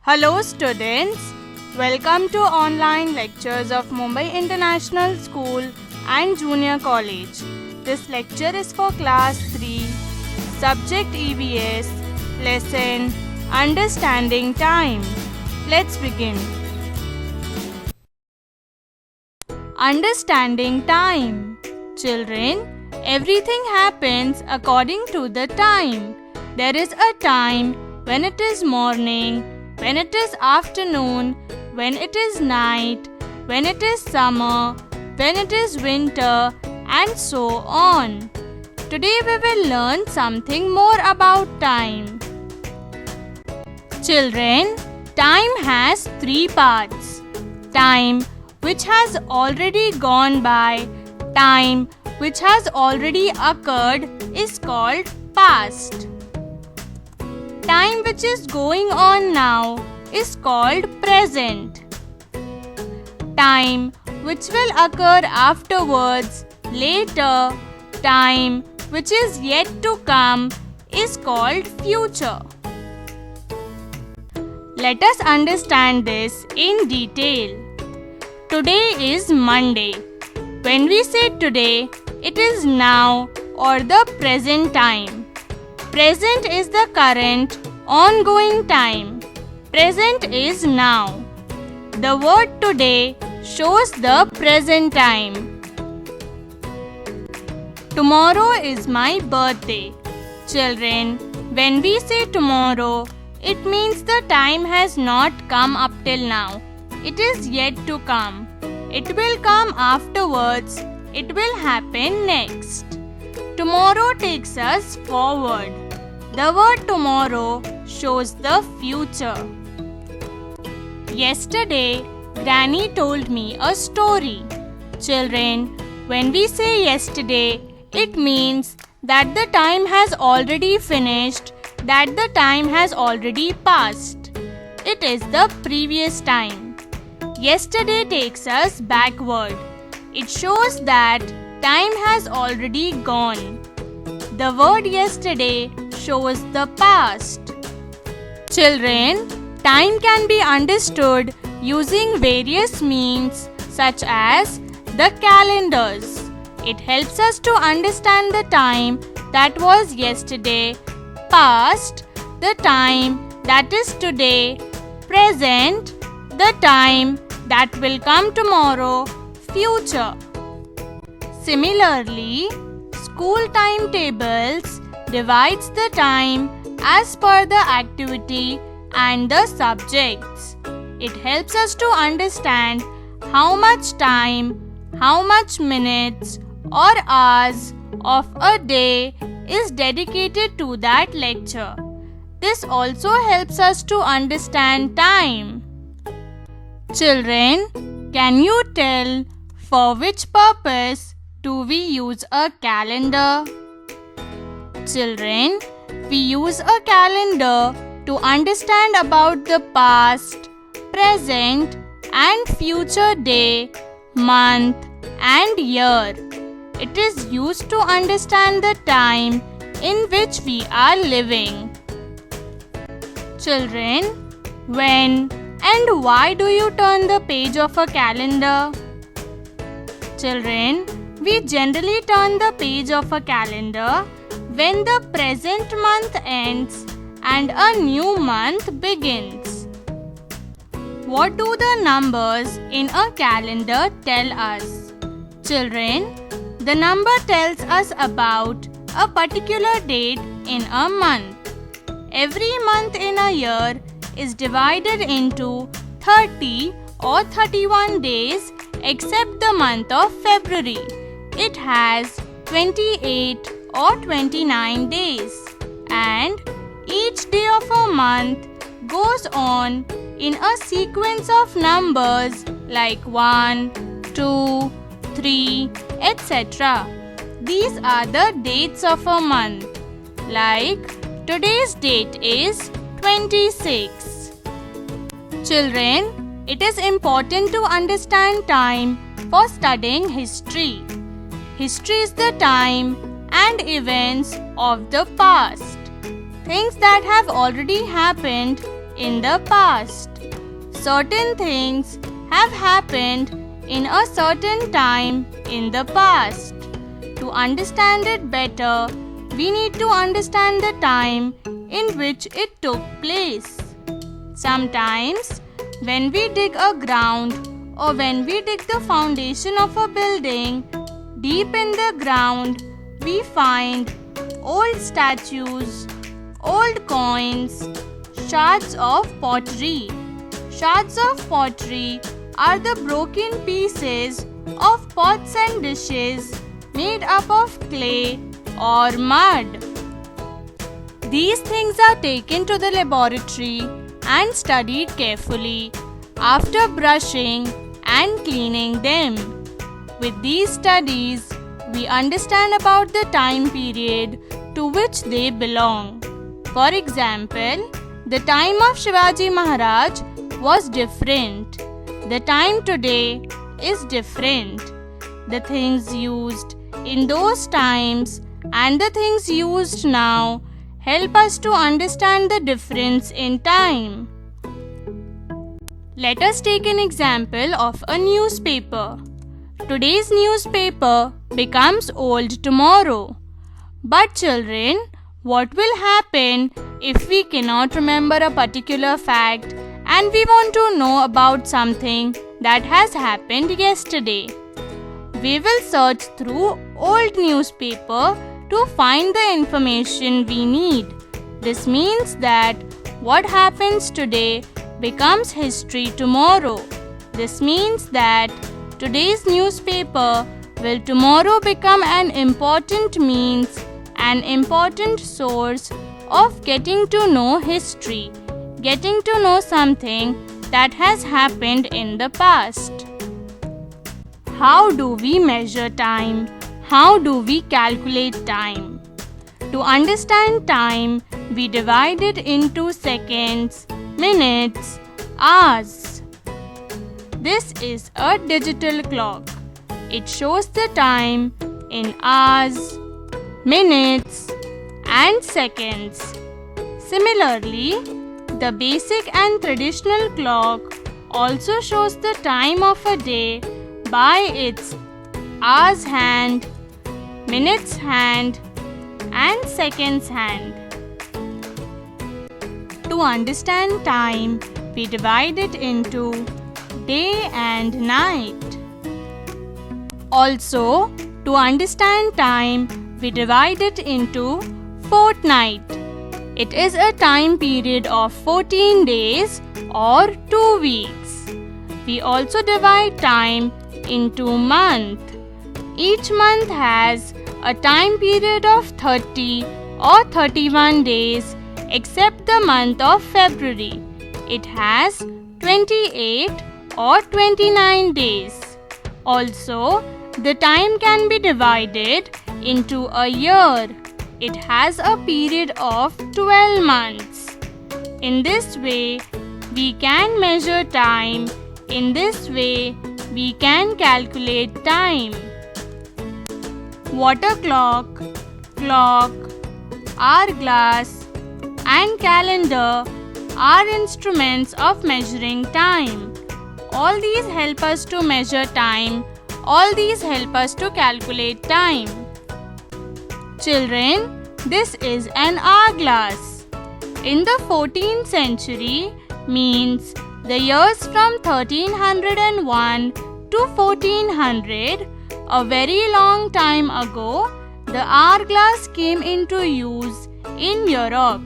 Hello students, welcome to online lectures of Mumbai International School and Junior College. This lecture is for class 3, subject EVS, lesson Understanding Time. Let's begin. Understanding time. Children, everything happens according to the time. There is a time when it is morning, when it is afternoon, when it is night, when it is summer, when it is winter, and so on. Today we will learn something more about time. Children, time has 3 parts. Time which has already gone by, time which has already occurred is called past. Time which is going on now is called present. Time which will occur afterwards, later, time which is yet to come is called future. Let us understand this in detail. Today is Monday. When we say today, it is now or the present time. Present is the current, ongoing time. Present is now. The word today shows the present time. Tomorrow is my birthday. Children, when we say tomorrow, it means the time has not come up till now. It is yet to come. It will come afterwards. It will happen next. Tomorrow takes us forward. The word tomorrow shows the future. Yesterday, Granny told me a story. Children, when we say yesterday, it means that the time has already finished, that the time has already passed. It is the previous time. Yesterday takes us backward. It shows that time has already gone. The word yesterday shows the past. Children, time can be understood using various means such as the calendars. It helps us to understand the time that was yesterday, past, the time that is today, present, the time that will come tomorrow, future. Similarly, school timetables divides the time as per the activity and the subjects. It helps us to understand how much time, how much minutes or hours of a day is dedicated to that lecture. This also helps us to understand time. Children, can you tell for which purpose do we use a calendar? Children, we use a calendar to understand about the past, present and future day, month and year. It is used to understand the time in which we are living. Children, when and why do you turn the page of a calendar? Children, we generally turn the page of a calendar when the present month ends and a new month begins. What do the numbers in a calendar tell us? Children, the number tells us about a particular date in a month. Every month in a year is divided into 30 or 31 days except the month of February. It has 28 or 29 days, and each day of a month goes on in a sequence of numbers like 1, 2, 3, etc. These are the dates of a month. Like today's date is 26. Children, it is important to understand time for studying history. History is the time and events of the past. Things that have already happened in the past. Certain things have happened in a certain time in the past. To understand it better, we need to understand the time in which it took place. Sometimes, when we dig a ground or when we dig the foundation of a building, deep in the ground, we find old statues, old coins, shards of pottery. Shards of pottery are the broken pieces of pots and dishes made up of clay or mud. These things are taken to the laboratory and studied carefully after brushing and cleaning them. With these studies, we understand about the time period to which they belong. For example, the time of Shivaji Maharaj was different. The time today is different. The things used in those times and the things used now help us to understand the difference in time. Let us take an example of a newspaper. Today's newspaper becomes old tomorrow. But children, what will happen if we cannot remember a particular fact and we want to know about something that has happened yesterday? We will search through old newspaper to find the information we need. This means that what happens today becomes history tomorrow. This means that today's newspaper will tomorrow become an important means, an important source of getting to know history, getting to know something that has happened in the past. How do we measure time? How do we calculate time? To understand time, we divide it into seconds, minutes, hours. This is a digital clock. It shows the time in hours, minutes, and seconds. Similarly, the basic and traditional clock also shows the time of a day by its hours hand, minutes hand, and seconds hand. To understand time, we divide it into day and night. Also, to understand time, we divide it into fortnight. It is a time period of 14 days or 2 weeks. We also divide time into month. Each month has a time period of 30 or 31 days except the month of February. It has 28 or 29 days. Also, the time can be divided into a year. It has a period of 12 months. In this way, we can measure time. In this way, we can calculate time. Water clock, clock, hourglass, and calendar are instruments of measuring time. All these help us to measure time. All these help us to calculate time. Children, this is an hourglass. In the 14th century means the years from 1301 to 1400, a very long time ago, the hourglass came into use in Europe.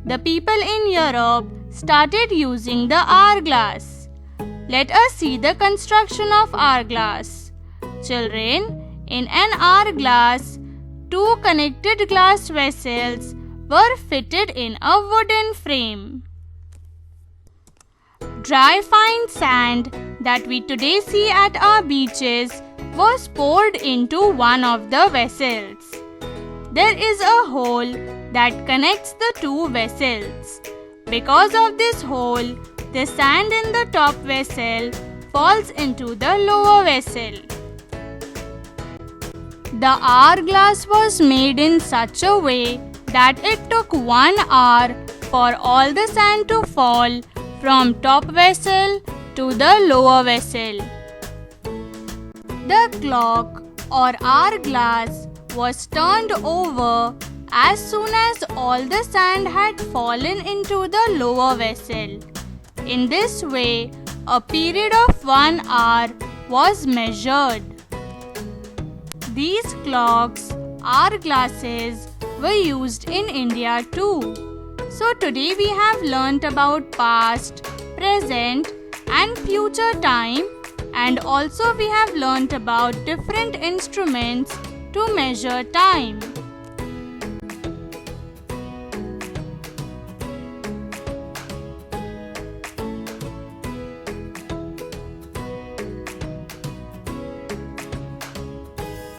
The people in Europe started using the hourglass. Let us see the construction of hourglass. Children, in an hourglass, 2 connected glass vessels were fitted in a wooden frame. Dry fine sand that we today see at our beaches was poured into one of the vessels. There is a hole that connects the 2 vessels. Because of this hole, the sand in the top vessel falls into the lower vessel. The hourglass was made in such a way that it took 1 hour for all the sand to fall from top vessel to the lower vessel. The clock or hourglass was turned over as soon as all the sand had fallen into the lower vessel. In this way, a period of 1 hour was measured. These clocks, hourglasses, were used in India too. So today we have learnt about past, present and future time, and also we have learnt about different instruments to measure time.